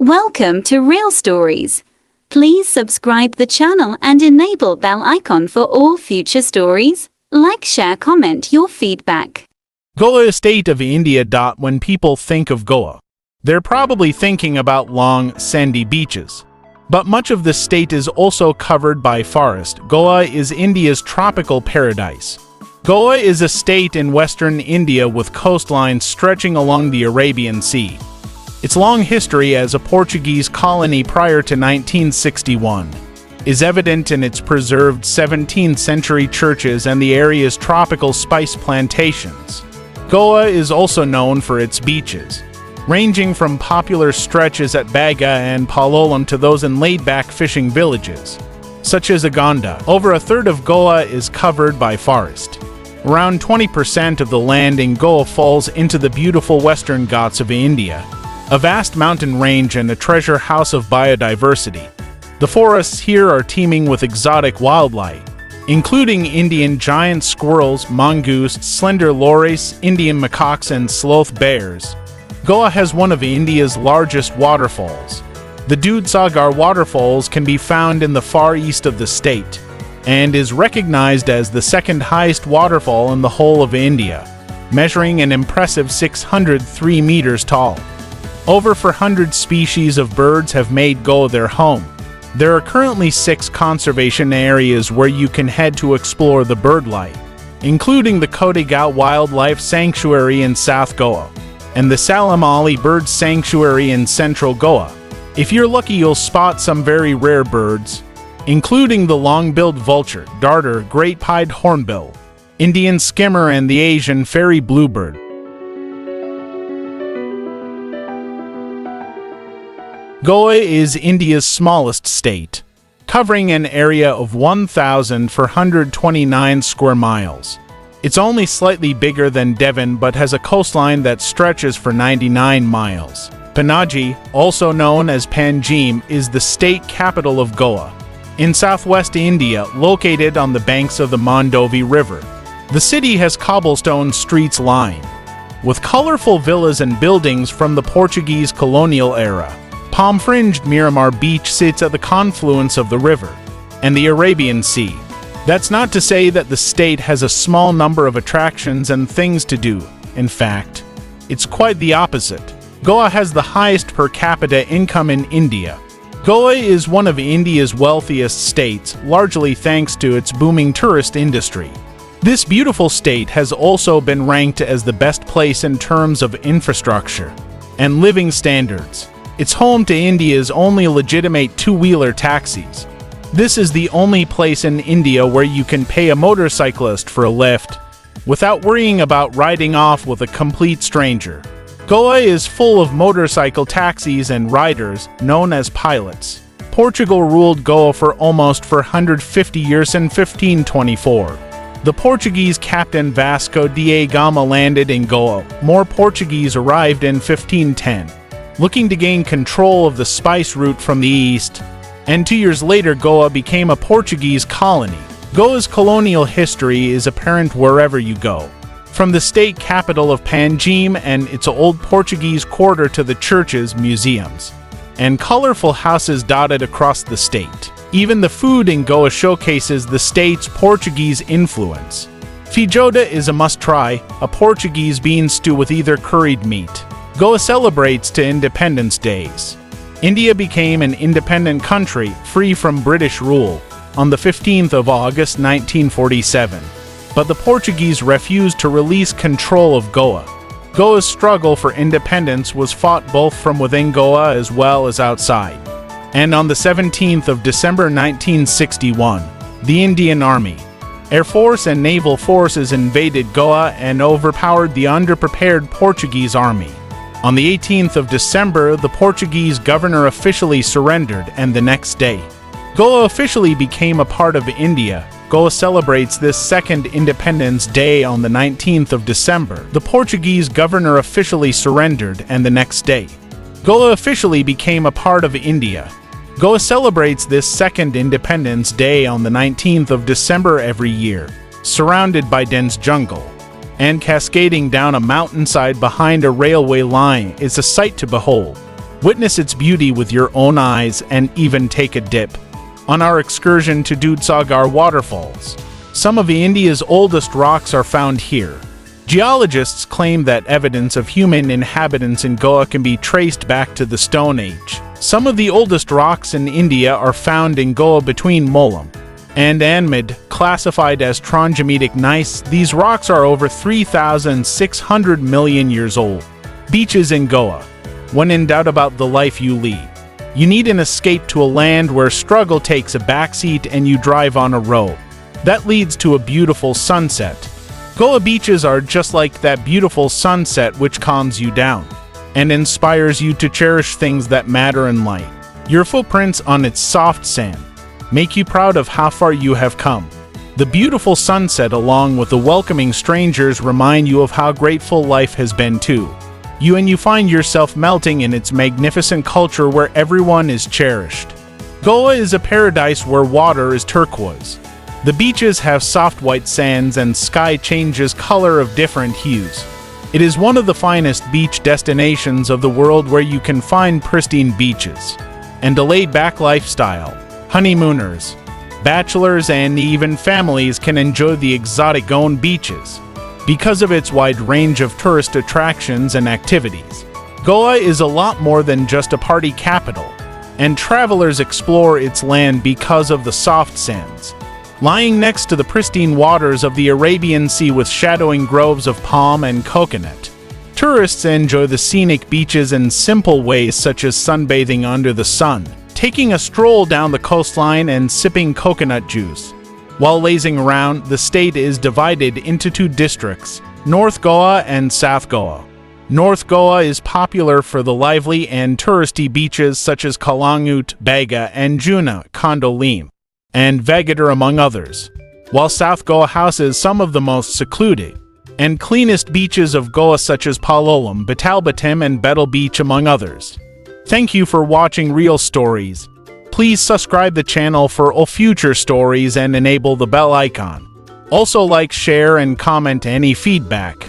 Welcome to Real Stories. Please subscribe the channel and enable bell icon for all future stories. Like, share, comment your feedback. Goa state of India. When people think of Goa, they're probably thinking about long, sandy beaches. But much of the state is also covered by forest. Goa is India's tropical paradise. Goa is a state in western India with coastlines stretching along the Arabian Sea. Its long history as a Portuguese colony prior to 1961 is evident in its preserved 17th-century churches and the area's tropical spice plantations. Goa is also known for its beaches, ranging from popular stretches at Baga and Palolem to those in laid-back fishing villages, such as Agonda. Over a third of Goa is covered by forest. Around 20% of the land in Goa falls into the beautiful western Ghats of India, a vast mountain range and a treasure house of biodiversity. The forests here are teeming with exotic wildlife, including Indian giant squirrels, mongoose, slender lories, Indian macaques, and sloth bears. Goa has one of India's largest waterfalls. The Dudhsagar waterfalls can be found in the far east of the state, and is recognized as the second highest waterfall in the whole of India, measuring an impressive 603 meters tall. Over 400 species of birds have made Goa their home. There are currently 6 conservation areas where you can head to explore the bird life, including the Kotegaon Wildlife Sanctuary in South Goa and the Salam Ali Bird Sanctuary in Central Goa. If you're lucky, you'll spot some very rare birds, including the long-billed vulture, darter, great-pied hornbill, Indian skimmer, and the Asian fairy bluebird. Goa is India's smallest state, covering an area of 1,429 square miles. It's only slightly bigger than Devon but has a coastline that stretches for 99 miles. Panaji, also known as Panjim, is the state capital of Goa, in southwest India, located on the banks of the Mandovi River. The city has cobblestone streets lined with colorful villas and buildings from the Portuguese colonial era. Palm-fringed Miramar Beach sits at the confluence of the river and the Arabian Sea. That's not to say that the state has a small number of attractions and things to do. In fact, it's quite the opposite. Goa has the highest per capita income in India. Goa is one of India's wealthiest states, largely thanks to its booming tourist industry. This beautiful state has also been ranked as the best place in terms of infrastructure and living standards. It's home to India's only legitimate two-wheeler taxis. This is the only place in India where you can pay a motorcyclist for a lift without worrying about riding off with a complete stranger. Goa is full of motorcycle taxis and riders known as pilots. Portugal ruled Goa for almost 450 years in 1524. The Portuguese captain Vasco da Gama landed in Goa. More Portuguese arrived in 1510. Looking to gain control of the spice route from the east, and 2 years later Goa became a Portuguese colony. Goa's colonial history is apparent wherever you go, from the state capital of Panjim and its old Portuguese quarter to the churches, museums, and colorful houses dotted across the state. Even the food in Goa showcases the state's Portuguese influence. Feijoada is a must-try, a Portuguese bean stew with either curried meat. Goa celebrates to Independence Days. India became an independent country, free from British rule, on the 15th of August 1947. But the Portuguese refused to release control of Goa. Goa's struggle for independence was fought both from within Goa as well as outside. And on the 17th of December 1961, the Indian Army, Air Force and Naval Forces invaded Goa and overpowered the underprepared Portuguese army. On the 18th of December, the Portuguese governor officially surrendered, and the next day, Goa officially became a part of India. Goa celebrates this second Independence Day on the 19th of December. The Portuguese governor officially surrendered, and the next day, Goa officially became a part of India. Goa celebrates this second Independence Day on the 19th of December every year, surrounded by dense jungle and cascading down a mountainside behind a railway line is a sight to behold. Witness its beauty with your own eyes and even take a dip on our excursion to Dudhsagar waterfalls. Some of India's oldest rocks are found here. Geologists claim that evidence of human inhabitants in Goa can be traced back to the Stone Age. Some of the oldest rocks in India are found in Goa between Molam and Anmid, classified as Trondhjemitic gneiss. These rocks are over 3,600 million years old. Beaches in Goa. When in doubt about the life you lead, you need an escape to a land where struggle takes a backseat and you drive on a road that leads to a beautiful sunset. Goa beaches are just like that beautiful sunset which calms you down and inspires you to cherish things that matter in life. Your footprints on its soft sand make you proud of how far you have come. The beautiful sunset along with the welcoming strangers remind you of how grateful life has been too. You find yourself melting in its magnificent culture where everyone is cherished. Goa is a paradise where water is turquoise. The beaches have soft white sands and sky changes color of different hues. It is one of the finest beach destinations of the world where you can find pristine beaches and a laid-back lifestyle. Honeymooners, bachelors, and even families can enjoy the exotic Goan beaches because of its wide range of tourist attractions and activities. Goa is a lot more than just a party capital, and travelers explore its land because of the soft sands. Lying next to the pristine waters of the Arabian Sea with shadowing groves of palm and coconut, tourists enjoy the scenic beaches in simple ways such as sunbathing under the sun, taking a stroll down the coastline, and sipping coconut juice. While lazing around, the state is divided into two districts, North Goa and South Goa. North Goa is popular for the lively and touristy beaches such as Kalangut, Baga, and Juna, Kondolim, and Vegadar among others, while South Goa houses some of the most secluded and cleanest beaches of Goa such as Palolem, Batalbatim, and Betel Beach among others. Thank you for watching Real Stories. Please subscribe the channel for all future stories and enable the bell icon. Also like, share, and comment any feedback.